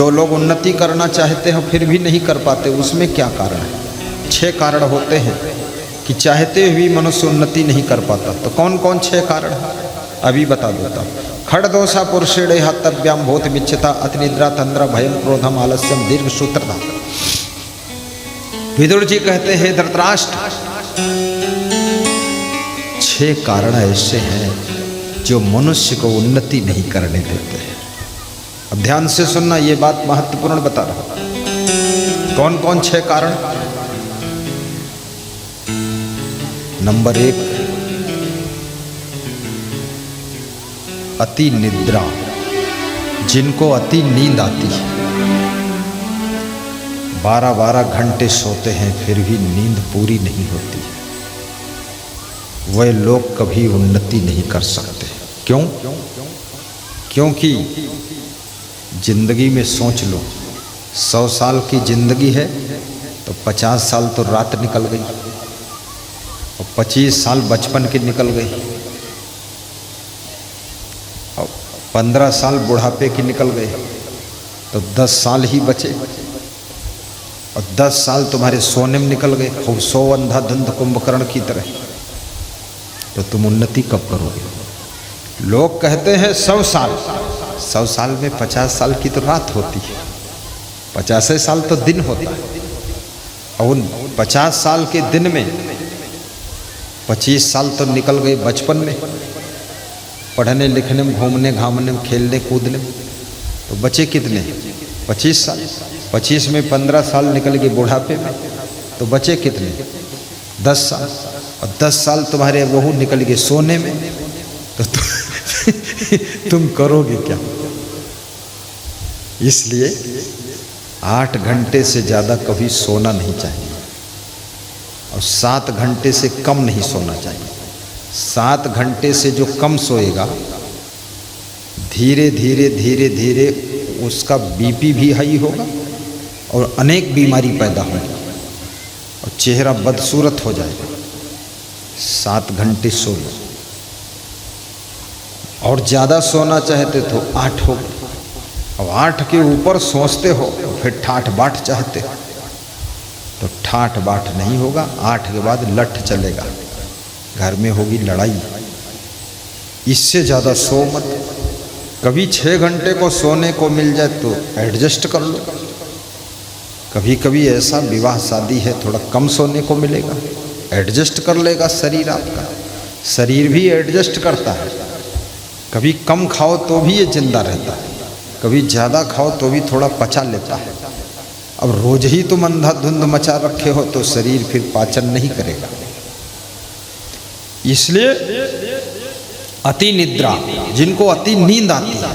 जो लोग उन्नति करना चाहते हैं फिर भी नहीं कर पाते, उसमें क्या कारण है? 6 कारण होते हैं कि चाहते हुए मनुष्य उन्नति नहीं कर पाता। तो कौन कौन 6 कारण है अभी बता देता हूँ। खड़ दोषा पुरुषेण हतव्याम भूत मिच्छता अतिनिद्रा तंद्रा भयम क्रोधम आलस्यम दीर्घ सूत्रता। विदुर जी कहते हैं धृतराष्ट्र 6 कारण ऐसे हैं जो मनुष्य को उन्नति नहीं करने देते हैं। अब ध्यान से सुनना, ये बात महत्वपूर्ण बता रहा हूं। कौन कौन 6 कारण? नंबर 1, अति निद्रा, जिनको अति नींद आती है, 12-12 घंटे सोते हैं फिर भी नींद पूरी नहीं होती है, वह लोग कभी उन्नति नहीं कर सकते। क्यों? क्योंकि जिंदगी में सोच लो, 100 साल की जिंदगी है तो 50 साल तो रात निकल गई और 25 साल बचपन की निकल गई और 15 साल बुढ़ापे की निकल गए, तो 10 साल ही बचे और 10 साल तुम्हारे सोने में निकल गए, खूब सो अंधाधुंध कुंभकर्ण की तरह, तो तुम उन्नति कब करोगे? लोग कहते हैं 100 साल, 100 साल में 50 साल की तो रात होती है, 50 साल तो दिन होता है, और उन 50 साल के दिन में 25 साल तो निकल गए बचपन में, पढ़ने लिखने में, घूमने घामने में, खेलने कूदने में, तो बचे कितने? 25 साल। 25 में 15 साल निकल गए बुढ़ापे में, तो बचे कितने? 10 साल। और 10 साल तुम्हारे वहू निकल गए सोने में, तो तुम करोगे क्या? इसलिए 8 घंटे से ज़्यादा कभी सोना नहीं चाहिए और 7 घंटे से कम नहीं सोना चाहिए। 7 घंटे से जो कम सोएगा, धीरे धीरे धीरे धीरे उसका बीपी भी हाई होगा और अनेक बीमारी पैदा होगी और चेहरा बदसूरत हो जाएगा। 7 घंटे सो लो, और ज़्यादा सोना चाहते तो 8 हो, और 8 के ऊपर सोचते हो फिर ठाठ बाट चाहते हो तो ठाठ बाट नहीं होगा। 8 के बाद लठ चलेगा, घर में होगी लड़ाई। इससे ज़्यादा सो मत। कभी 6 घंटे को सोने को मिल जाए तो एडजस्ट कर लो। कभी कभी ऐसा विवाह शादी है, थोड़ा कम सोने को मिलेगा, एडजस्ट कर लेगा शरीर आपका। शरीर भी एडजस्ट करता है। कभी कम खाओ तो भी ये जिंदा रहता है, कभी ज़्यादा खाओ तो भी थोड़ा पचा लेता है। अब रोज ही तुम अंधाधुंध मचा रखे हो तो शरीर फिर पाचन नहीं करेगा। इसलिए अति निद्रा, जिनको अति नींद आती है,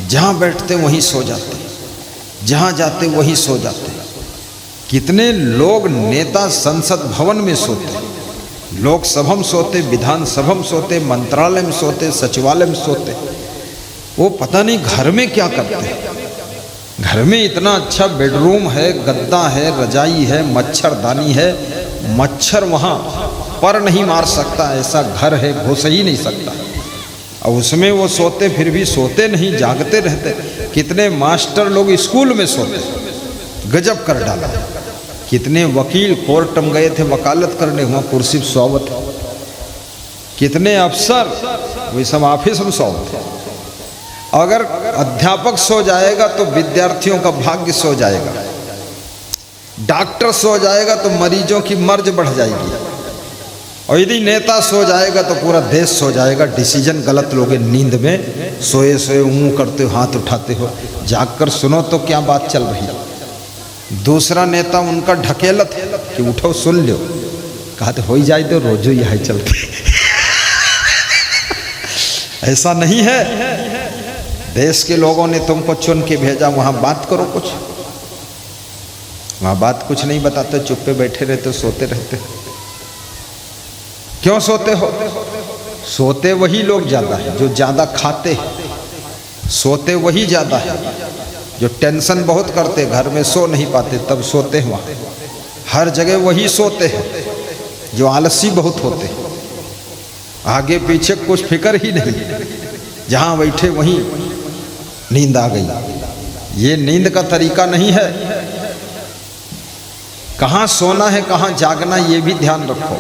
जहाँ बैठते वहीं सो जाते, जहाँ जाते वहीं सो जाते। कितने लोग नेता संसद भवन में सोते, लोकसभा में सोते, विधानसभा में सोते, मंत्रालय में सोते, सचिवालय में सोते। वो पता नहीं घर में क्या करते हैं। घर में इतना अच्छा बेडरूम है, गद्दा है, रजाई है, मच्छरदानी है, मच्छर वहाँ पर नहीं मार सकता, ऐसा घर है, घुस ही नहीं सकता। और उसमें वो सोते, फिर भी सोते नहीं, जागते रहते। कितने मास्टर लोग स्कूल में सोते, गजब कर डाला। कितने वकील कोर्ट में गए थे वकालत करने, वहाँ कुर्सी पर सोवत। कितने अफसर वे सब ऑफिस में सोवत। अगर अध्यापक सो जाएगा तो विद्यार्थियों का भाग्य सो जाएगा, डॉक्टर सो जाएगा तो मरीजों की मर्ज बढ़ जाएगी, और यदि नेता सो जाएगा तो पूरा देश सो जाएगा। डिसीजन गलत लोगे, नींद में सोए सोए ऊँ करते हो, हाथ उठाते हो। जाग कर सुनो तो क्या बात चल रही है। दूसरा नेता उनका ढकेलत है कि उठो सुन लो, कहा तो हो ही जाए तो रोजो यही चलते। ऐसा नहीं है। देश के लोगों ने तुमको चुन के भेजा, वहां बात करो कुछ। वहां बात कुछ नहीं बताते, चुप पे बैठे रहते, सोते रहते। क्यों सोते हो? सोते वही लोग ज्यादा है जो ज्यादा खाते हैं, सोते वही ज्यादा है जो टेंशन बहुत करते, घर में सो नहीं पाते तब सोते हैं वहाँ। हर जगह वही सोते हैं जो आलसी बहुत होते हैं, आगे पीछे कुछ फिक्र ही नहीं, जहाँ बैठे वहीं नींद आ गई। ये नींद का तरीका नहीं है। कहाँ सोना है कहाँ जागना ये भी ध्यान रखो,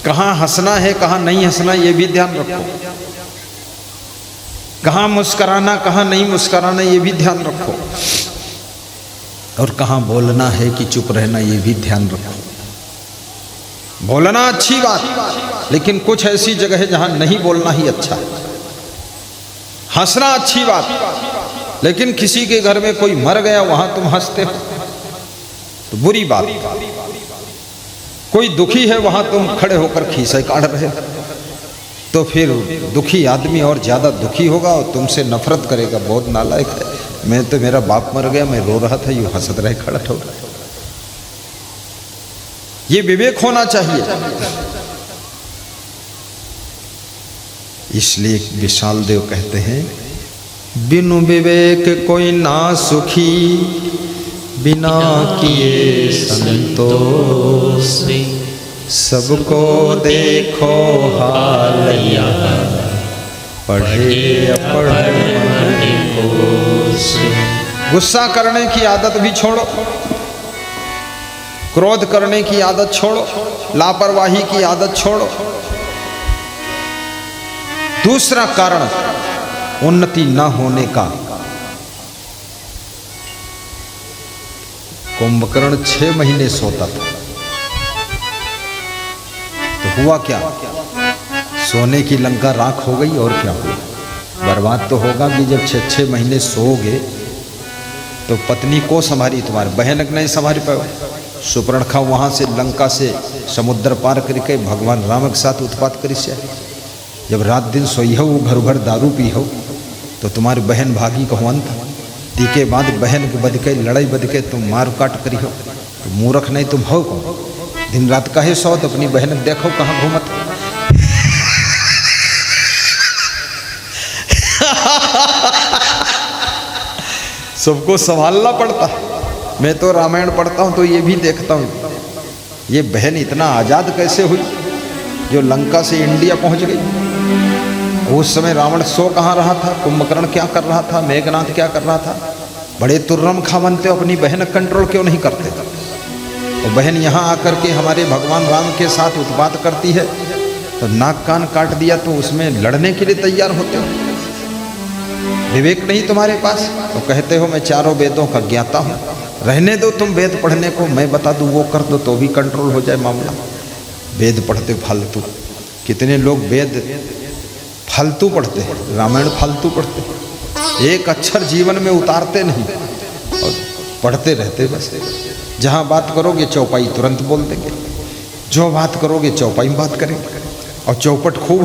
कहाँ हंसना है कहाँ नहीं हंसना ये भी ध्यान रखो, कहाँ मुस्कुराना कहाँ नहीं मुस्कुराना ये भी ध्यान रखो, और कहाँ बोलना है कि चुप रहना ये भी ध्यान रखो। बोलना अच्छी बात, लेकिन कुछ ऐसी जगह है जहां नहीं बोलना ही अच्छा है। हंसना अच्छी बात, लेकिन किसी के घर में कोई मर गया वहां तुम हंसते हो तो बुरी बात। कोई दुखी है वहां तुम खड़े होकर खीसे काढ़ रहे हो तो फिर दुखी आदमी और ज्यादा दुखी होगा और तुमसे नफरत करेगा, बहुत नालायक है। मैं तो मेरा बाप मर गया, मैं रो रहा था, यूं हंसत रहे खड़ा हो। ये विवेक होना चाहिए। इसलिए विशाल देव कहते हैं, बिनु विवेक कोई ना सुखी, बिना किए संतोष, सबको देखो हाल पढ़े अपढ़ कोश। गुस्सा करने की आदत भी छोड़ो, क्रोध करने की आदत छोड़ो, लापरवाही की आदत छोड़ो। दूसरा कारण उन्नति न होने का, कुंभकर्ण 6 महीने सोता था तो हुआ क्या? सोने की लंका राख हो गई और क्या हुआ? बर्बाद तो होगा कि जब 6 महीने सोओगे तो पत्नी को संभाली, तुम्हारे बहन नहीं संभाल पाए। सुपर्णखा वहाँ से लंका से समुद्र पार करके भगवान राम के साथ उत्पात करी से। जब रात दिन सोई हो, भर भर दारू पी हो तो तुम्हारी बहन भागी कहो अंत। ती के बाद बहन के बद के लड़ाई बद के तुम मार काट करी हो तो मूर्ख नहीं तुम हो कौन? दिन रात कहे सो तो अपनी बहन देखो कहाँ घूमत। सबको संभालना पड़ता है। मैं तो रामायण पढ़ता हूँ तो ये भी देखता हूँ, ये बहन इतना आज़ाद कैसे हुई जो लंका से इंडिया पहुँच गई। उस समय रावण सो कहाँ रहा था, कुंभकर्ण क्या कर रहा था, मेघनाथ क्या कर रहा था। बड़े तुर्रम खा बनते, अपनी बहन कंट्रोल क्यों नहीं करते? तो बहन यहाँ आकर के हमारे भगवान राम के साथ उत्पात करती है तो नाक कान काट दिया तो उसमें लड़ने के लिए तैयार होते हो। विवेक नहीं तुम्हारे पास तो कहते हो मैं चारों वेदों का ज्ञाता हूँ। रहने दो तुम वेद पढ़ने को, मैं बता दूँ वो कर दो तो भी कंट्रोल हो जाए मामला। वेद पढ़ते फालतू, कितने लोग वेद फालतू पढ़ते हैं, रामायण फालतू पढ़ते हैं, एक अक्षर जीवन में उतारते नहीं और पढ़ते रहते बस। जहाँ बात करोगे चौपाई तुरंत बोल देंगे, जो बात करोगे चौपाई में बात करेंगे और चौपट खूब।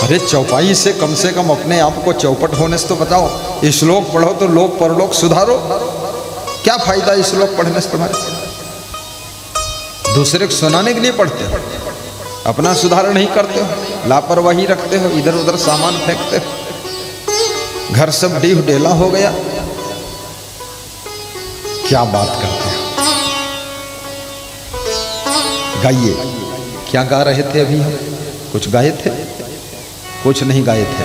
अरे चौपाई से कम अपने आप को चौपट होने से तो बचाओ। श्लोक पढ़ो तो लोक परलोक सुधारो। क्या फायदा श्लोक पढ़ने से तुम्हारे? दूसरे को सुनाने के लिए पढ़ते हो, अपना सुधार नहीं करते हो, लापरवाही रखते हो, इधर उधर सामान फेंकते हो, घर सब डीह डेला हो गया। क्या बात करते हो? गाइए। क्या गा रहे थे अभी हम? कुछ गाए थे? कुछ नहीं गाए थे,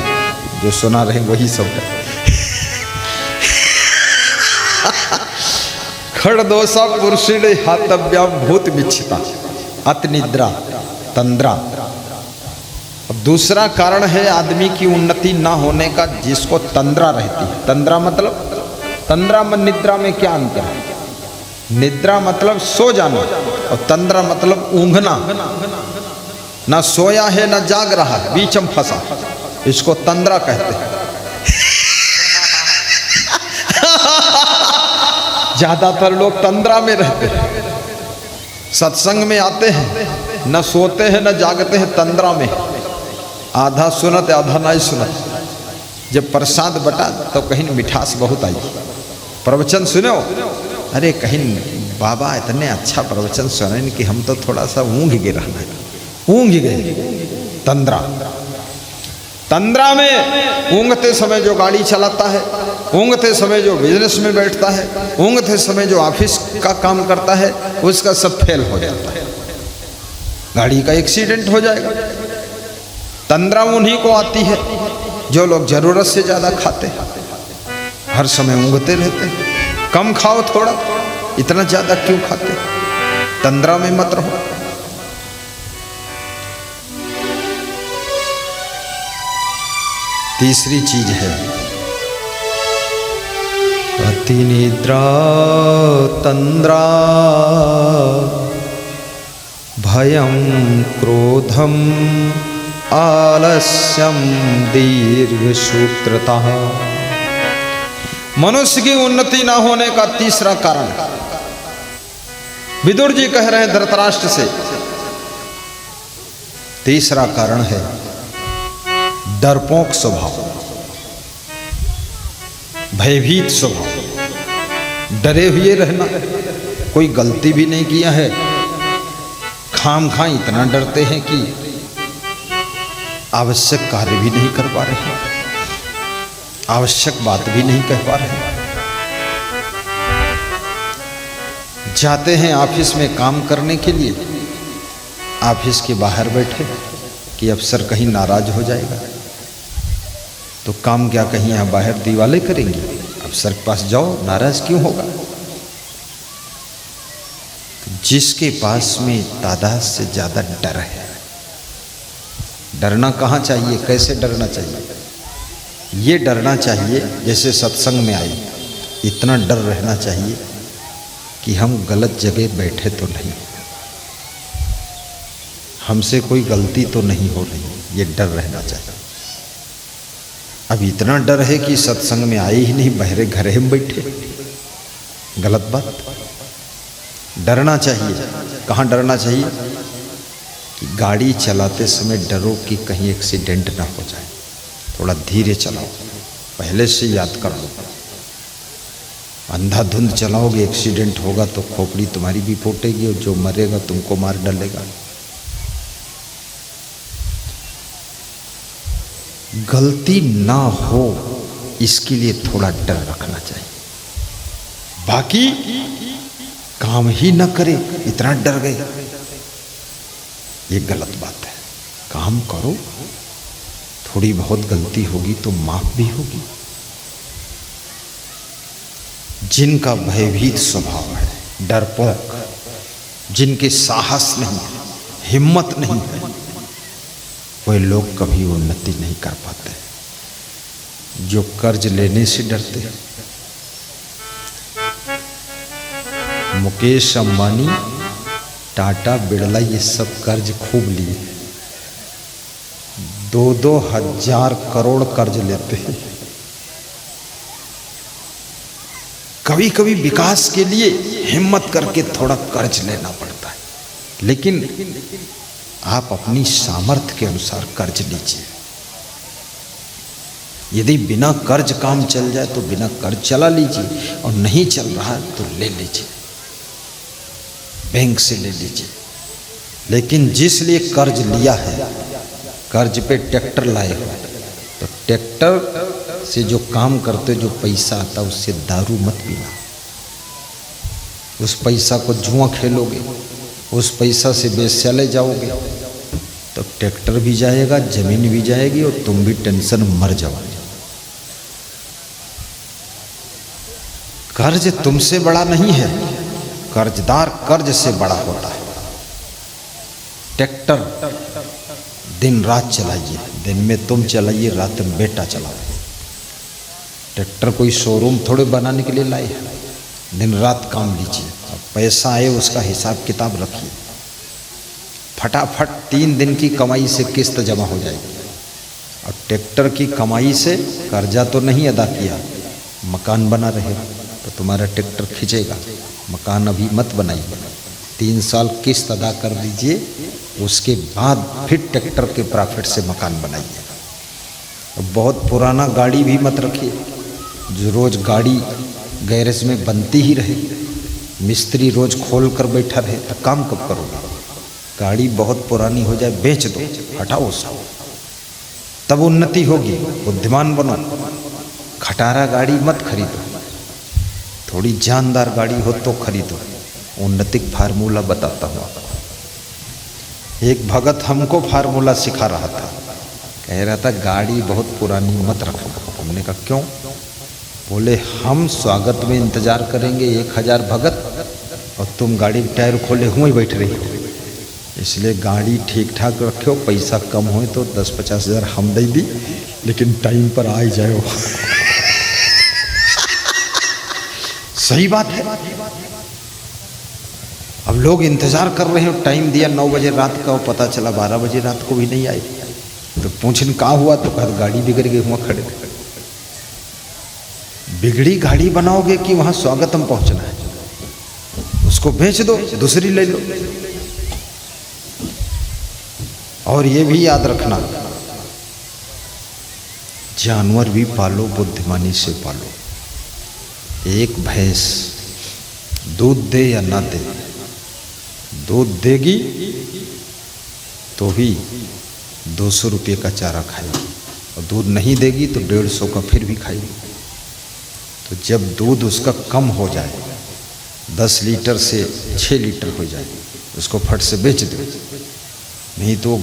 जो सुना रहे वही सब है। खड़दोषा पुरुषिणे हातव्याम भूत विच्छिता अत निद्रा तंद्रा। अब दूसरा कारण है आदमी की उन्नति ना होने का, जिसको तंद्रा रहती है। तंद्रा मतलब, तंद्रा में निद्रा में क्या अंतर है? निद्रा मतलब सो जाना और तंद्रा मतलब ऊंघना। ना सोया है ना जाग रहा है, बीच में फंसा, इसको तंद्रा कहते हैं। ज्यादातर लोग तंद्रा में रहते हैं, सत्संग में आते हैं, न सोते हैं न जागते हैं, तंद्रा में। आधा सुनत आधा नहीं सुनत। जब प्रसाद बटा तो कहीं मिठास बहुत आई। प्रवचन सुनो, अरे कहीं बाबा इतने अच्छा प्रवचन सुने कि हम तो थोड़ा सा ऊँघ गए, रहना ऊँघ गए। तंद्रा, तंद्रा में ऊँघते समय जो गाड़ी चलाता है, ऊँघते समय जो बिजनेस में बैठता है, ऊँघते समय जो ऑफिस का काम करता है, उसका सब फेल हो जाता है। गाड़ी का एक्सीडेंट हो जाएगा। तंद्रा उन्हीं को आती है जो लोग जरूरत से ज्यादा खाते हैं, हर समय ऊँघते रहते हैं। कम खाओ थोड़ा, इतना ज्यादा क्यों खाते? तंद्रा में मत रहो। तीसरी चीज है अति निद्रा तंद्रा भयं क्रोधम आलस्यम दीर्घसूत्रता। मनुष्य की उन्नति ना होने का तीसरा कारण विदुर जी कह रहे हैं धृतराष्ट्र से, तीसरा कारण है डरपोक स्वभाव, भयभीत स्वभाव, डरे हुए रहना। कोई गलती भी नहीं किया है, खाम खा इतना डरते हैं कि आवश्यक कार्य भी नहीं कर पा रहे, आवश्यक बात भी नहीं कह पा रहे। जाते हैं ऑफिस में काम करने के लिए, ऑफिस के बाहर बैठे कि अफसर कहीं नाराज हो जाएगा, तो काम क्या कहीं यहाँ बाहर दीवाले करेंगे? अफसर के पास जाओ, नाराज क्यों होगा? जिसके पास में तादाद से ज्यादा डर है, डरना कहाँ चाहिए, कैसे डरना चाहिए? ये डरना चाहिए जैसे सत्संग में आई, इतना डर रहना चाहिए कि हम गलत जगह बैठे तो नहीं, हमसे कोई गलती तो नहीं हो रही, ये डर रहना चाहिए। अब इतना डर है कि सत्संग में आए ही नहीं, बहरे घरे में बैठे, गलत बात। डरना चाहिए। कहाँ डरना चाहिए? कि गाड़ी चलाते समय डरो कि कहीं एक्सीडेंट ना हो जाए, थोड़ा धीरे चलाओ, पहले से याद कर लो। अंधाधुंध चलाओगे, एक्सीडेंट होगा तो खोपड़ी तुम्हारी भी फूटेगी और जो मरेगा तुमको मार डालेगा। गलती ना हो इसके लिए थोड़ा डर रखना चाहिए। बाकी काम ही ना करे इतना डर गए, ये गलत बात है। काम करो, थोड़ी बहुत गलती होगी तो माफ भी होगी। जिनका भयभीत स्वभाव है, डरपोक, जिनके साहस नहीं है, हिम्मत नहीं है, वे लोग कभी उन्नति नहीं कर पाते। जो कर्ज लेने से डरते हैं, मुकेश अंबानी, टाटा, बिड़ला, ये सब कर्ज खूब लिए, 2-2 हजार करोड़ कर्ज लेते हैं। कभी कभी विकास के लिए हिम्मत करके थोड़ा कर्ज लेना पड़ता है, लेकिन आप अपनी सामर्थ्य के अनुसार कर्ज लीजिए। यदि बिना कर्ज काम चल जाए तो बिना कर्ज चला लीजिए, और नहीं चल रहा तो ले लीजिए, बैंक से ले लीजिए। लेकिन जिस लिए कर्ज लिया है, कर्ज पे ट्रैक्टर लाए हो, तो ट्रैक्टर से जो काम करते, जो पैसा आता, उससे दारू मत पीना। उस पैसा को जुआ खेलोगे, उस पैसा से बेस्याले जाओगे, तो ट्रैक्टर भी जाएगा, जमीन भी जाएगी, और तुम भी टेंशन मर जाओगे। कर्ज तुमसे बड़ा नहीं है, कर्जदार कर्ज से बड़ा होता है। ट्रैक्टर दिन रात चलाइए, दिन में तुम चलाइए, रात में बेटा चलाओ। ट्रैक्टर कोई शोरूम थोड़े बनाने के लिए लाए हैं, दिन रात काम लीजिए, और पैसा आए उसका हिसाब किताब रखिए। फटाफट 3 दिन की कमाई से किस्त जमा हो जाएगी। और ट्रैक्टर की कमाई से कर्जा तो नहीं अदा किया, मकान बना रहे तो तुम्हारा ट्रैक्टर खींचेगा। मकान अभी मत बनाइए, 3 साल किस्त अदा कर दीजिए, उसके बाद फिर ट्रैक्टर के प्रॉफिट से मकान बनाइए। बहुत पुराना गाड़ी भी मत रखिए, जो रोज गाड़ी गैरेज में बनती ही रहे, मिस्त्री रोज खोल कर बैठा रहे, तो काम कब करोगे? गाड़ी बहुत पुरानी हो जाए, बेच दो, हटाओ उसको, तब उन्नति होगी। बुद्धिमान बनो, खटारा गाड़ी मत खरीदो, थोड़ी जानदार गाड़ी हो तो खरीदो। उन्नति फार्मूला बताता हूँ। एक भगत हमको फार्मूला सिखा रहा था, कह रहा था गाड़ी बहुत पुरानी मत रखना। हमने कहा क्यों? बोले हम स्वागत में इंतजार करेंगे 1000 भगत और तुम गाड़ी के टायर खोले हुए बैठ रही हो, इसलिए गाड़ी ठीक ठाक रखो, पैसा कम हो तो 10-50 हज़ार हम दे दी, लेकिन टाइम पर आ ही जाओ। सही बात है। अब लोग इंतजार कर रहे हैं, टाइम दिया 9 बजे रात का, और पता चला 12 बजे रात को भी नहीं आई। तो पूछन कहाँ हुआ? तो कहा गाड़ी बिगड़ गई, वहाँ खड़े थे। बिगड़ी गाड़ी बनाओगे कि वहां स्वागतम पहुंचना है? उसको बेच दो, दूसरी ले लो। और ये भी याद रखना, जानवर भी पालो, बुद्धिमानी से पालो। एक भैंस दूध दे या ना दे, दूध देगी तो भी 200 रुपये का चारा खाएगी, और दूध नहीं देगी तो 150 का फिर भी खाएगी। तो जब दूध उसका कम हो जाए, 10 लीटर से 6 लीटर हो जाए, उसको फट से बेच दो, नहीं तो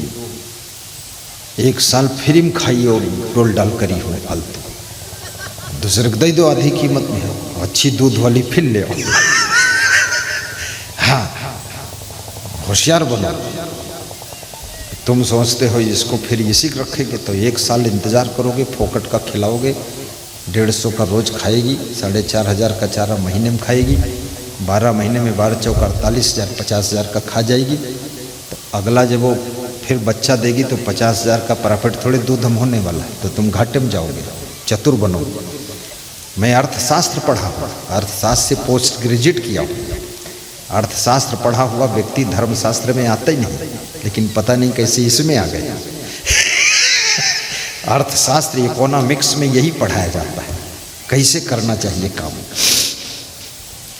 1 साल फ्री में खाइए और रोल डाल करी हो फालतू। दूसरे को दे दो आधी कीमत में, अच्छी दूध वाली फिर ले आओ। हाँ, होशियार बनो। तुम सोचते हो इसको फिर इसी रखेंगे, तो 1 साल इंतजार करोगे, फोकट का खिलाओगे, 150 का रोज खाएगी, 4500 का चारा महीने में खाएगी, 12 महीने में 12 चौक 48,000, 50,000 का खा जाएगी। तो अगला जब वो फिर बच्चा देगी तो 50,000 का प्रॉफिट थोड़े दूध हम होने वाला है, तो तुम घाटे में जाओगे। चतुर बनो। मैं अर्थशास्त्र पढ़ा हुआ, अर्थशास्त्र से पोस्ट ग्रेजुएट किया हूँ। अर्थशास्त्र पढ़ा हुआ व्यक्ति धर्मशास्त्र में आता ही नहीं, लेकिन पता नहीं कैसे इसमें आ गया। अर्थशास्त्र इकोनॉमिक्स में यही पढ़ाया जाता है, कैसे करना चाहिए काम।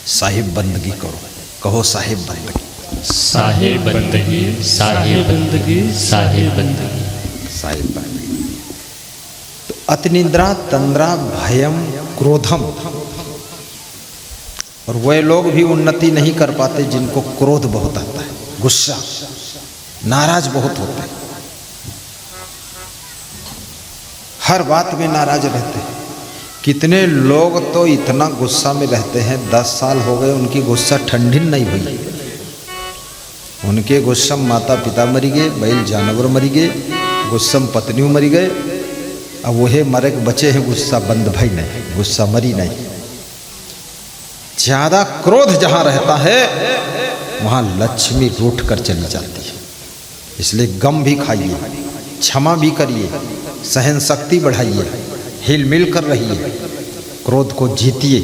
साहिब बंदगी करो, कहो साहिब बंदगी, साहिब बंदगी, साहिब बंदगी, साहिब बंदगी, साहिब बंदगी। तो अतिनिद्रा, तंद्रा, भयम, क्रोधम। और वे लोग भी उन्नति नहीं कर पाते जिनको क्रोध बहुत आता है, गुस्सा, नाराज बहुत होते हैं, हर बात में नाराज रहते हैं। कितने लोग तो इतना गुस्सा में रहते हैं, 10 साल हो गए उनकी गुस्सा ठंडी नहीं हुई। उनके गुस्सा माता पिता मरी गए, बैल जानवर मरी गए, गुस्सा पत्नियों मरी गए, अब वही मरे बचे हैं, गुस्सा बंद भाई नहीं, गुस्सा मरी नहीं। ज्यादा क्रोध जहां रहता है वहां लक्ष्मी रूठ कर चली जाती है। इसलिए गम भी खाइए, क्षमा भी करिए, सहन शक्ति बढ़ाइए, हिल मिल कर रहिए, क्रोध को जीतिए।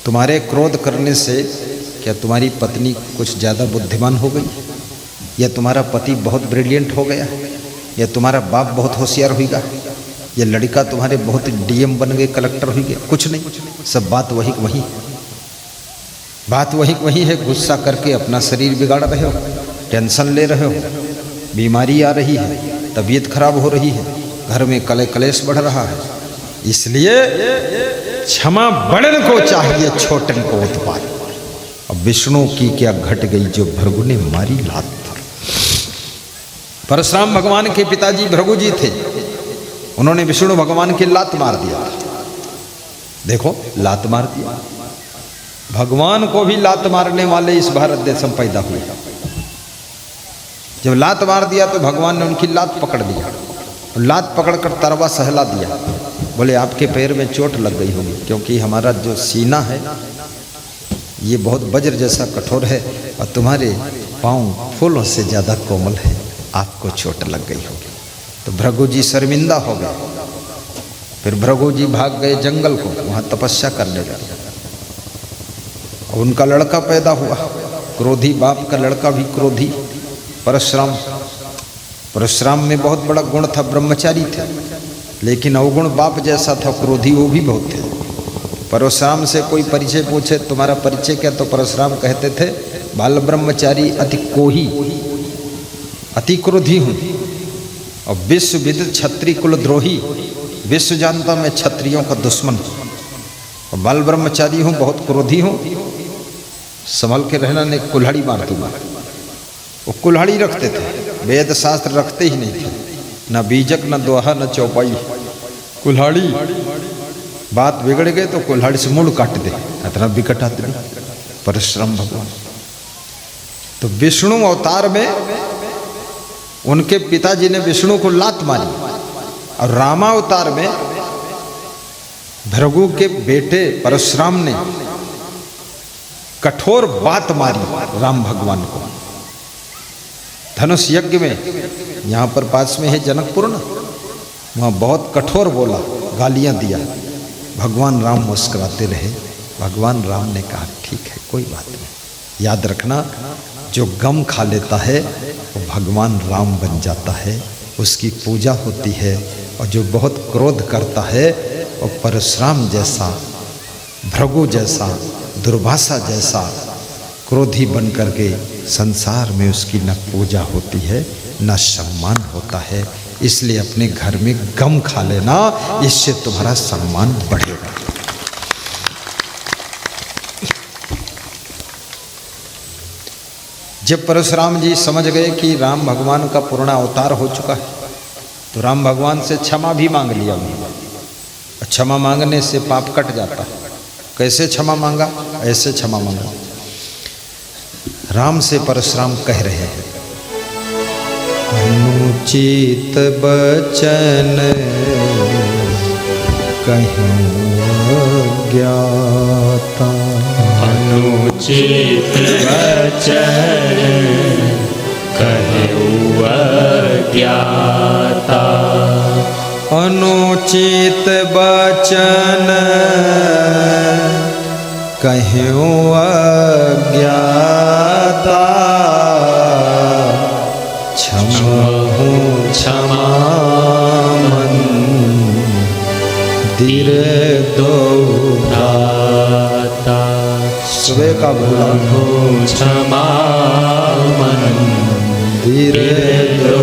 तुम्हारे क्रोध करने से क्या तुम्हारी पत्नी कुछ ज़्यादा बुद्धिमान हो गई, या तुम्हारा पति बहुत ब्रिलियंट हो गया, या तुम्हारा बाप बहुत होशियार होगा, या लड़का तुम्हारे बहुत डीएम बन गए, कलेक्टर हो गया? कुछ नहीं, सब बात वही वही, बात वही है। गुस्सा करके अपना शरीर बिगाड़ रहे हो, टेंशन ले रहे हो, बीमारी आ रही है, तबीयत खराब हो रही है, घर में कलेश बढ़ रहा है। इसलिए क्षमा बड़न को चाहिए, छोटन को उत्पात। अब विष्णु की क्या घट गई जो भृगु ने मारी लात। परशुराम भगवान के पिताजी भृगु जी थे, उन्होंने विष्णु भगवान की लात मार दिया। देखो, लात मार दिया। भगवान को भी लात मारने वाले इस भारत देश में पैदा हुए। जब लात मार दिया तो भगवान ने उनकी लात पकड़ लिया, लात पकड़कर तरवा सहला दिया। बोले आपके पैर में चोट लग गई होगी, क्योंकि हमारा जो सीना है ये बहुत वज्र जैसा कठोर है, और तुम्हारे पाँव फूलों से ज़्यादा कोमल है, आपको चोट लग गई होगी। तो भृगु जी शर्मिंदा हो गए। फिर भृगु जी भाग गए जंगल को, वहाँ तपस्या करने लगे। उनका लड़का पैदा हुआ, क्रोधी बाप का लड़का भी क्रोधी, परशुराम। परशुराम में बहुत बड़ा गुण था, ब्रह्मचारी थे, लेकिन अवगुण बाप जैसा था, क्रोधी वो भी बहुत थे। परशुराम से कोई परिचय पूछे, तुम्हारा परिचय क्या? तो परशुराम कहते थे, बाल ब्रह्मचारी, अति कोही, अति क्रोधी हूँ, और विश्व विदित क्षत्रिय कुलद्रोही, विश्व जानता मैं क्षत्रियों का दुश्मन हूँ, और बाल ब्रह्मचारी हूँ, बहुत क्रोधी हूँ, संभल के रहना, ने कुल्हाड़ी मार दूंगा। वो कुल्हाड़ी रखते थे, वेद शास्त्र रखते ही नहीं थे, न बीजक न दोहा न चौपाई। कुल्हाड़ी बात बिगड़ गए तो कुल्हाड़ी से मुड़ काट दे, इतना विकट आदमी परशुराम भगवान। तो विष्णु अवतार में उनके पिताजी ने विष्णु को लात मारी, और रामावतार में भृगु के बेटे परशुराम ने कठोर बात मारी राम भगवान को। धनुष यज्ञ में, यहाँ पर पास में है जनकपुर ना, वहाँ बहुत कठोर बोला, गालियाँ दिया। भगवान राम मुस्कुराते रहे। भगवान राम ने कहा ठीक है कोई बात नहीं, याद रखना जो गम खा लेता है वो भगवान राम बन जाता है, उसकी पूजा होती है। और जो बहुत क्रोध करता है वो परशुराम जैसा, भृगु जैसा, दुर्वासा जैसा क्रोधी बन करके संसार में उसकी न पूजा होती है न सम्मान होता है। इसलिए अपने घर में गम खा लेना, इससे तुम्हारा सम्मान बढ़ेगा। जब परशुराम जी समझ गए कि राम भगवान का पूर्ण अवतार हो चुका है, तो राम भगवान से क्षमा भी मांग लिया उन्होंने। क्षमा मांगने से पाप कट जाता है। कैसे क्षमा मांगा? ऐसे क्षमा मांगा। राम से परशुराम कह रहे हैं, अनुचित बचन कहूँ अज्ञाता। अनुचित वचन कहूँ अज्ञाता। अनुचित बचन कहूँ अज्ञाता। क्षमहु क्षमा मंदिर दो भ्राता। सुबह का भूला क्षमा मंदिर दो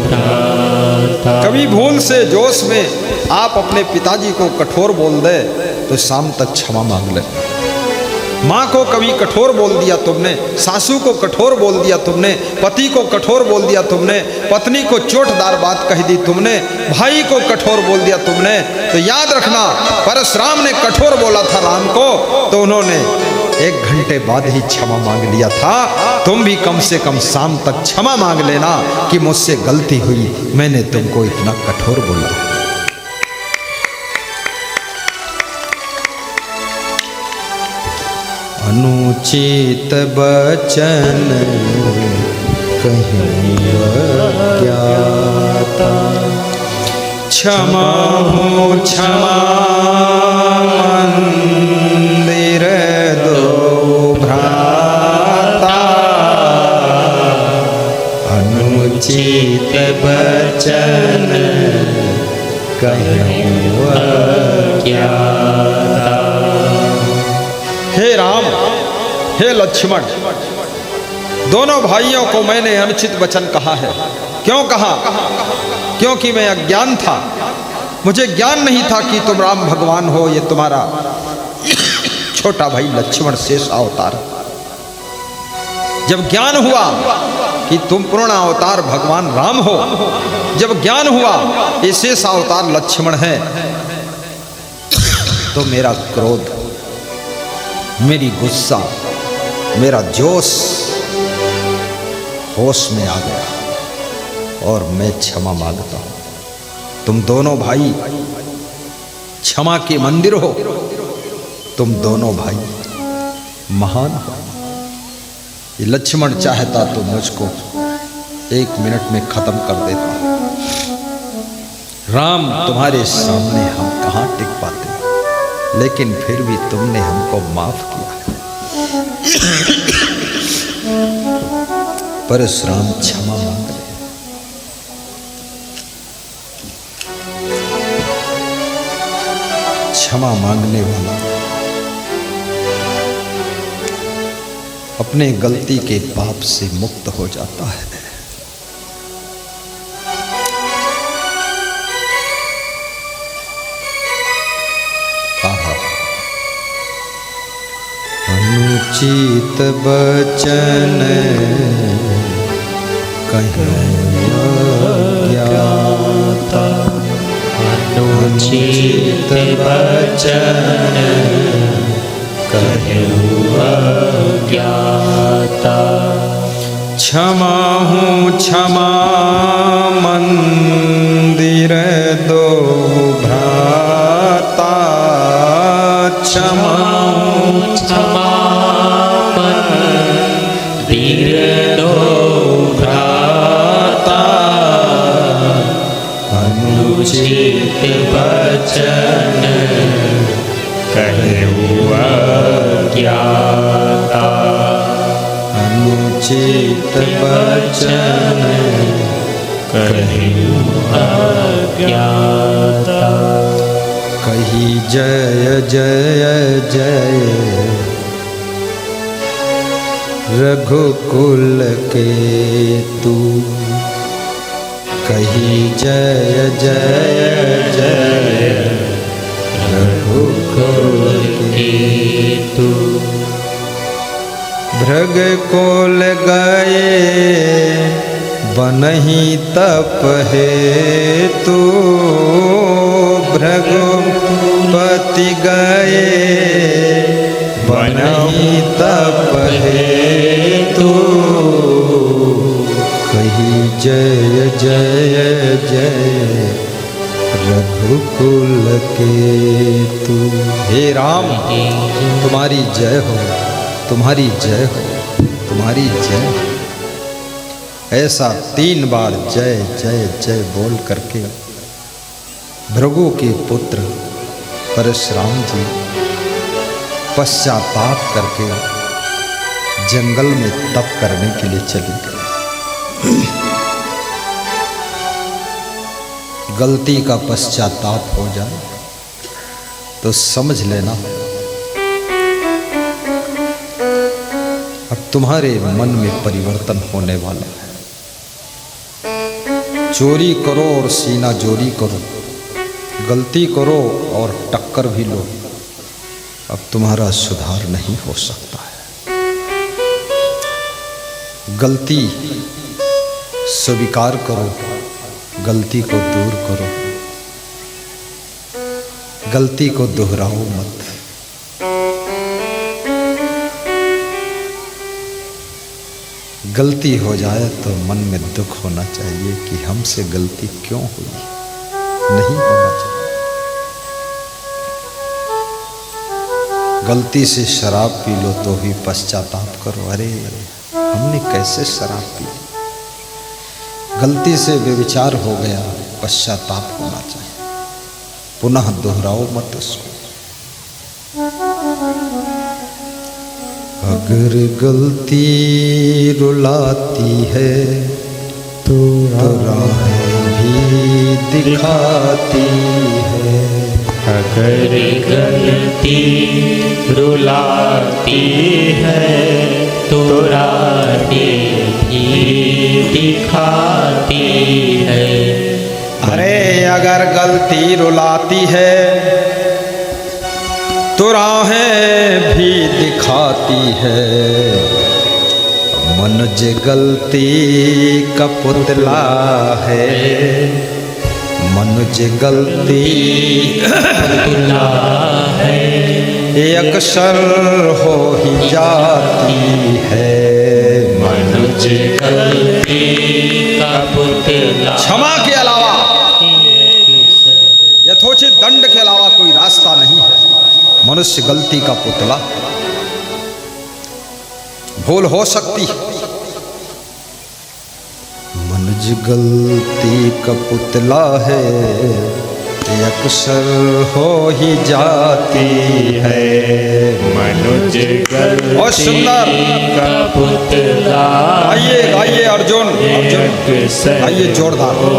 भ्राता। कभी भूल से जोश में आप अपने पिताजी को कठोर बोल दे तो शाम तक क्षमा मांग ले। माँ को कभी कठोर बोल दिया तुमने, सासू को कठोर बोल दिया तुमने, पति को कठोर बोल दिया तुमने, पत्नी को चोटदार बात कह दी तुमने, भाई को कठोर बोल दिया तुमने, तो याद रखना परशुराम ने कठोर बोला था राम को, तो उन्होंने 1 घंटे बाद ही क्षमा मांग लिया था। तुम भी कम से कम शाम तक क्षमा मांग लेना कि मुझसे गलती हुई, मैंने तुमको इतना कठोर बोला। अनुचित बचन कहूँ अज्ञाता। क्षमा हो क्षमा मंदिर दो भ्राता। अनुचित बचन कहूँ अज्ञाता। हे राम, हे लक्ष्मण, दोनों भाइयों को मैंने अनुचित वचन कहा है। क्यों कहा? क्योंकि मैं अज्ञान था, मुझे ज्ञान नहीं था कि तुम राम भगवान हो। ये तुम्हारा छोटा भाई लक्ष्मण शेष अवतार। जब ज्ञान हुआ कि तुम पूर्ण अवतार भगवान राम हो, जब ज्ञान हुआ ये शेष अवतार लक्ष्मण है, तो मेरा क्रोध, मेरी गुस्सा, मेरा जोश होश में आ गया और मैं क्षमा मांगता हूं। तुम दोनों भाई क्षमा के मंदिर हो, तुम दोनों भाई महान हो। ये लक्ष्मण चाहता तो मुझको 1 मिनट में खत्म कर देता। राम, तुम्हारे सामने हम कहाँ टिक पाते, लेकिन फिर भी तुमने हमको माफ किया। परशुराम क्षमा मांग रहे। क्षमा मांगने वाला अपने गलती के पाप से मुक्त हो जाता है। अनुचित बचन कहूँ अज्ञाता। अनुचित वचन कहूँ अज्ञाता। क्षमा हूँ क्षमा मंदिर दो भ्राता। क्षमा हूँ क्षमा मंदिर दो भ्राता। अनुचित वचन कहूँ अज्ञाता। अनुचित वचन कहूँ अज्ञाता। कही जय जय जय रघुकुल के तू। कही जय जय जय रघुकुल के तू। भृग कोल गए बनहि तप हेतु। भृगुपति गए बनहि तप हेतु। कही जय जय जय रघुकुल के तू। हे राम तुम्हारी जय हो, तुम्हारी जय हो, तुम्हारी जय हो। ऐसा 3 बार जय जय जय बोल करके भृगु के पुत्र परशुराम जी पश्चाताप करके जंगल में तप करने के लिए चले गए। गलती का पश्चाताप हो जाए तो समझ लेना अब तुम्हारे मन में परिवर्तन होने वाला है। चोरी करो और सीना जोरी करो, गलती करो और टक्कर भी लो, अब तुम्हारा सुधार नहीं हो सकता है। गलती स्वीकार करो, गलती को दूर करो, गलती को दोहराओ मत। गलती हो जाए तो मन में दुख होना चाहिए कि हमसे गलती क्यों हुई, नहीं होना चाहिए। गलती से शराब पी लो तो भी पश्चाताप करो, अरे हमने कैसे शराब पी ली। गलती से व्यभिचार हो गया, पश्चाताप होना चाहिए, पुनः दोहराओ मत उसको। अगर गलती रुलाती है तो राहें भी दिखाती है। अगर गलती रुलाती है तो राहें भी दिखाती है। अरे अगर गलती रुलाती है तो राहें भी दिखाती है। मनुज गलती का पुतला है, मनुज गलती पुतला है। अक्सर हो ही जाती है। मनुज गलती का पुतला। क्षमा के अलावा, यथोचित दंड के अलावा कोई रास्ता नहीं है। मनुष्य गलती का पुतला, भूल हो सकती है। मनुज गलती का पुतला है, अक्सर हो ही जाती है। मनुज गलती और सुंदर का पुतला। आइए आइए अर्जुन, अर्जुन आइए जोरदार। हो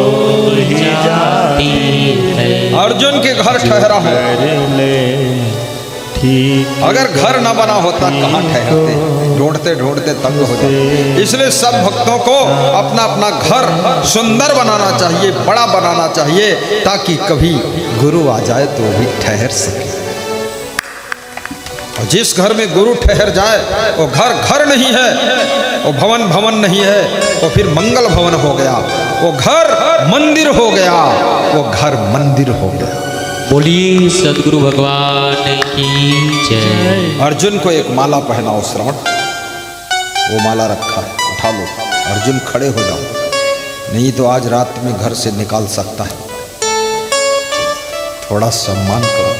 ही जाती है। अर्जुन के घर ठहरा हूं, अगर घर ना बना होता कहाँ ठहरते, ढूंढते ढूंढते तंग हो जाते। इसलिए सब भक्तों को अपना अपना घर सुंदर बनाना चाहिए, बड़ा बनाना चाहिए, ताकि कभी गुरु आ जाए तो भी ठहर सके। और जिस घर में गुरु ठहर जाए वो घर घर नहीं है, वो भवन भवन नहीं है, वो फिर मंगल भवन हो गया। वो घर मंदिर हो गया, वो घर मंदिर हो गया। बोलिए सदगुरु भगवान की जय। अर्जुन को एक माला पहनाओ श्रवण, वो माला रखा है, उठा लो। अर्जुन खड़े हो जाओ, नहीं तो आज रात में घर से निकाल सकता है। थोड़ा सम्मान करो,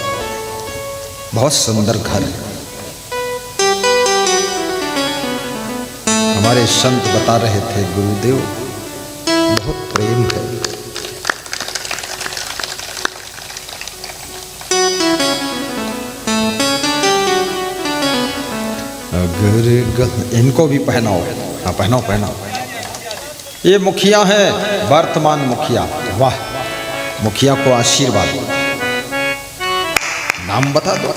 बहुत सुंदर घर है। हमारे संत बता रहे थे गुरुदेव बहुत प्रेम है। अगर इनको भी पहनाओ, हाँ पहनाओ पहनाओ। ये मुखिया है, वर्तमान मुखिया। वाह, मुखिया को आशीर्वाद। नाम बता दो,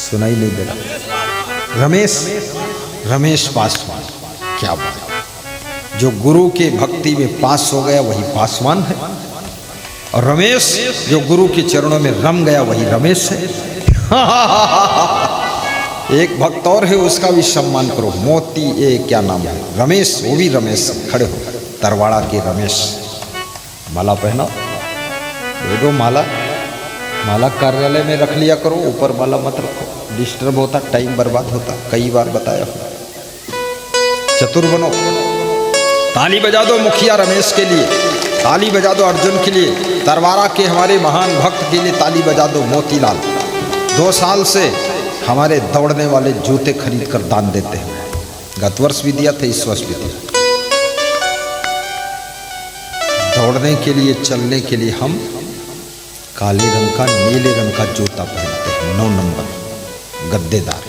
सुनाई नहीं दे रहा। रमेश पासवान। क्या बात, जो गुरु के भक्ति में पास हो गया वही पासवान है, और रमेश जो गुरु के चरणों में रम गया वही रमेश है। एक भक्त और है, उसका भी सम्मान करो। मोती, ये क्या नाम है, रमेश, वो भी रमेश। खड़े हो, तरवाड़ा के रमेश। माला पहनाओ, दे दो माला। माला कार्यालय में रख लिया करो, ऊपर माला मत रखो, डिस्टर्ब होता, टाइम बर्बाद होता। कई बार बताया, चतुर बनो। ताली बजा दो मुखिया रमेश के लिए, ताली बजा दो अर्जुन के लिए, तरवाड़ा के हमारे महान भक्त के लिए ताली बजा दो। मोतीलाल 2 साल से हमारे दौड़ने वाले जूते खरीद कर दान देते हैं। गत वर्ष भी दिया था, इस वर्ष भी दिया। दौड़ने के लिए, चलने के लिए हम काले रंग का, नीले रंग का जूता पहनते हैं, 9 नंबर गद्देदार।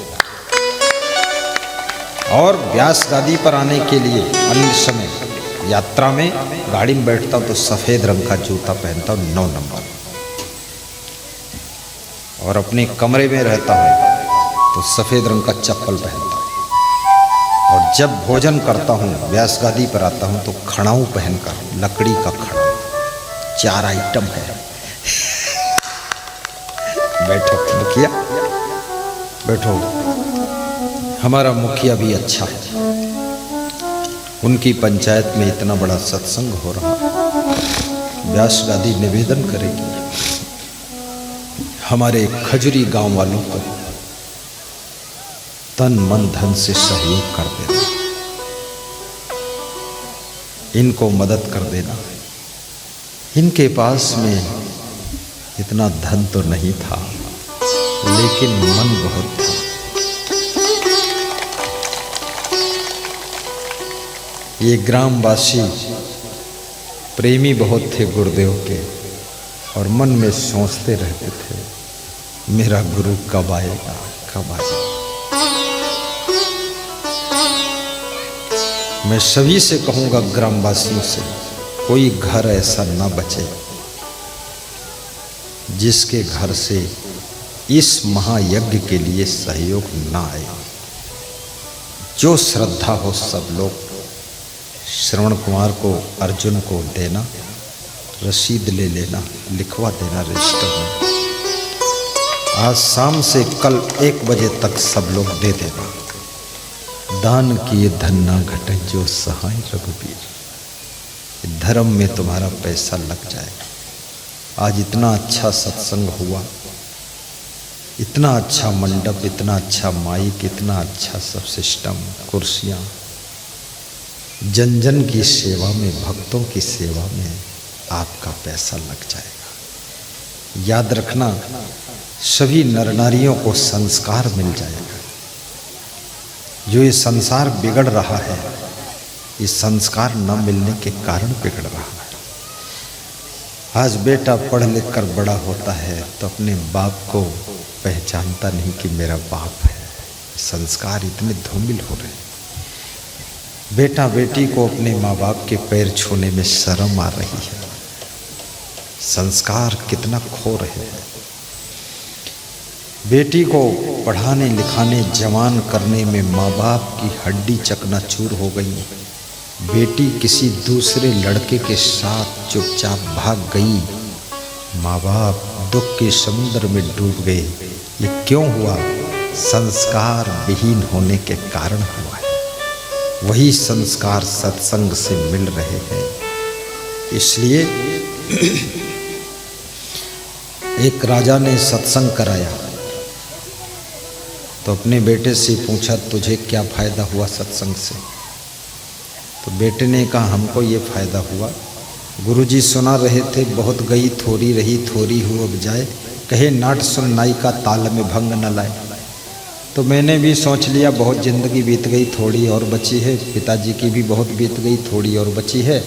और व्यास गादी पर आने के लिए अन्य समय यात्रा में गाड़ी में बैठता हूँ तो सफ़ेद रंग का जूता पहनता हूँ, 9 नंबर। और अपने कमरे में रहता हूँ तो सफ़ेद रंग का चप्पल पहनता हूँ। और जब भोजन करता हूँ, व्यास गादी पर आता हूँ तो खड़ाऊ पहनकर, लकड़ी का खड़ाऊ, 4 आइटम है। बैठो मुखिया, बैठो। हमारा मुखिया भी अच्छा है, उनकी पंचायत में इतना बड़ा सत्संग हो रहा है। व्यास गादी निवेदन करेगी हमारे खजुरी गांव वालों को तन मन धन से सहयोग कर देना, इनको मदद कर देना। इनके पास में इतना धन तो नहीं था, लेकिन मन बहुत था। ये ग्रामवासी प्रेमी बहुत थे गुरुदेव के, और मन में सोचते रहते थे मेरा गुरु कब आएगा, कब आएगा। मैं सभी से कहूँगा, ग्रामवासियों से, कोई घर ऐसा ना बचे जिसके घर से इस महायज्ञ के लिए सहयोग ना आए। जो श्रद्धा हो सब लोग श्रवण कुमार को, अर्जुन को देना, रसीद ले लेना, लिखवा देना रजिस्टर में। आज शाम से कल 1 बजे तक सब लोग दे देना। दान किए धन ना घटे जो सहाय रघुबीर। धर्म में तुम्हारा पैसा लग जाएगा। आज इतना अच्छा सत्संग हुआ, इतना अच्छा मंडप, इतना अच्छा माइक, इतना अच्छा सब सिस्टम, कुर्सियाँ। जन जन की सेवा में, भक्तों की सेवा में आपका पैसा लग जाएगा। याद रखना, सभी नर नारियों को संस्कार मिल जाएगा। जो ये संसार बिगड़ रहा है, ये संस्कार न मिलने के कारण बिगड़ रहा है। आज बेटा पढ़ लिख कर बड़ा होता है तो अपने बाप को पहचानता नहीं कि मेरा बाप है। संस्कार इतने धूमिल हो रहे हैं। बेटा बेटी को अपने माँ बाप के पैर छूने में शर्म आ रही है। संस्कार कितना खो रहे हैं। बेटी को पढ़ाने लिखाने जवान करने में माँ बाप की हड्डी चकनाचूर हो गई। बेटी किसी दूसरे लड़के के साथ चुपचाप भाग गई। माँ बाप दुख के समुद्र में डूब गए। ये क्यों हुआ? संस्कार विहीन होने के कारण हुआ है। वही संस्कार सत्संग से मिल रहे हैं। इसलिए एक राजा ने सत्संग कराया तो अपने बेटे से पूछा, तुझे क्या फ़ायदा हुआ सत्संग से? तो बेटे ने कहा, हमको ये फ़ायदा हुआ, गुरुजी सुना रहे थे, बहुत गई थोड़ी रही थोड़ी हो अब जाए, कहे नाट सुन नाई का ताल में भंग न लाए। तो मैंने भी सोच लिया बहुत ज़िंदगी बीत गई, थोड़ी और बची है, पिताजी की भी बहुत बीत गई, थोड़ी और बची है।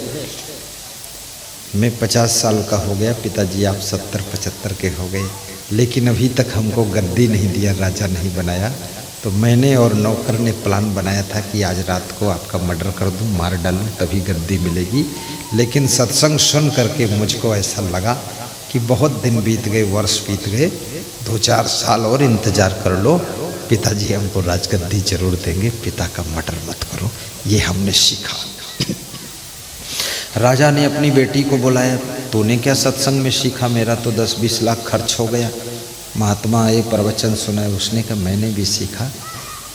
मैं 50 साल का हो गया, पिताजी आप 70-75 के हो गए, लेकिन अभी तक हमको गद्दी नहीं दिया, राजा नहीं बनाया। तो मैंने और नौकर ने प्लान बनाया था कि आज रात को आपका मर्डर कर दूं, मार डालूं, तभी गद्दी मिलेगी। लेकिन सत्संग सुन करके मुझको ऐसा लगा कि बहुत दिन बीत गए, वर्ष बीत गए, 2-4 साल और इंतज़ार कर लो, पिताजी हमको राजगद्दी जरूर देंगे, पिता का मर्डर मत करो। ये हमने सीखा। राजा ने अपनी बेटी को बुलाया, तूने क्या सत्संग में सीखा? मेरा तो 10-20 लाख खर्च हो गया। महात्मा आए, प्रवचन सुनाए। उसने कहा, मैंने भी सीखा,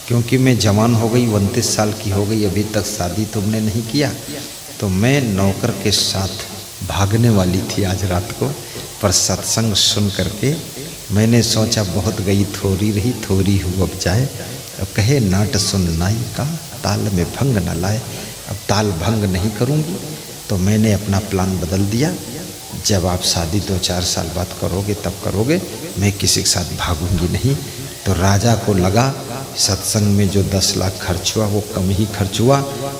क्योंकि मैं जवान हो गई, 29 साल की हो गई, अभी तक शादी तुमने नहीं किया, तो मैं नौकर के साथ भागने वाली थी आज रात को, पर सत्संग सुन करके मैंने सोचा बहुत गई थोड़ी रही थोड़ी हो अब जाए। अब कहे नाट सुन नाई का ताल में भंग न लाए। अब ताल भंग नहीं करूँगी, तो मैंने अपना प्लान बदल दिया। जब आप शादी 2-4 साल बाद करोगे तब करोगे, मैं किसी के साथ भागूंगी नहीं। तो राजा को लगा सत्संग में जो 10 लाख खर्च हुआ वो कम ही खर्च हुआ।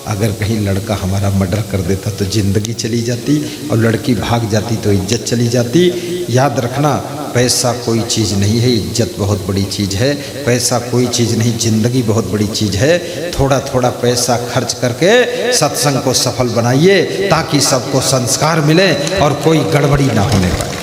अगर कहीं लड़का हमारा मर्डर कर देता तो ज़िंदगी चली जाती, और लड़की भाग जाती तो इज्जत चली जाती। याद रखना, पैसा कोई चीज़ नहीं है, इज्जत बहुत बड़ी चीज़ है। पैसा कोई चीज़ नहीं, ज़िंदगी बहुत बड़ी चीज़ है। थोड़ा थोड़ा पैसा खर्च करके सत्संग को सफल बनाइए, ताकि सबको संस्कार मिले और कोई गड़बड़ी ना होने पाए।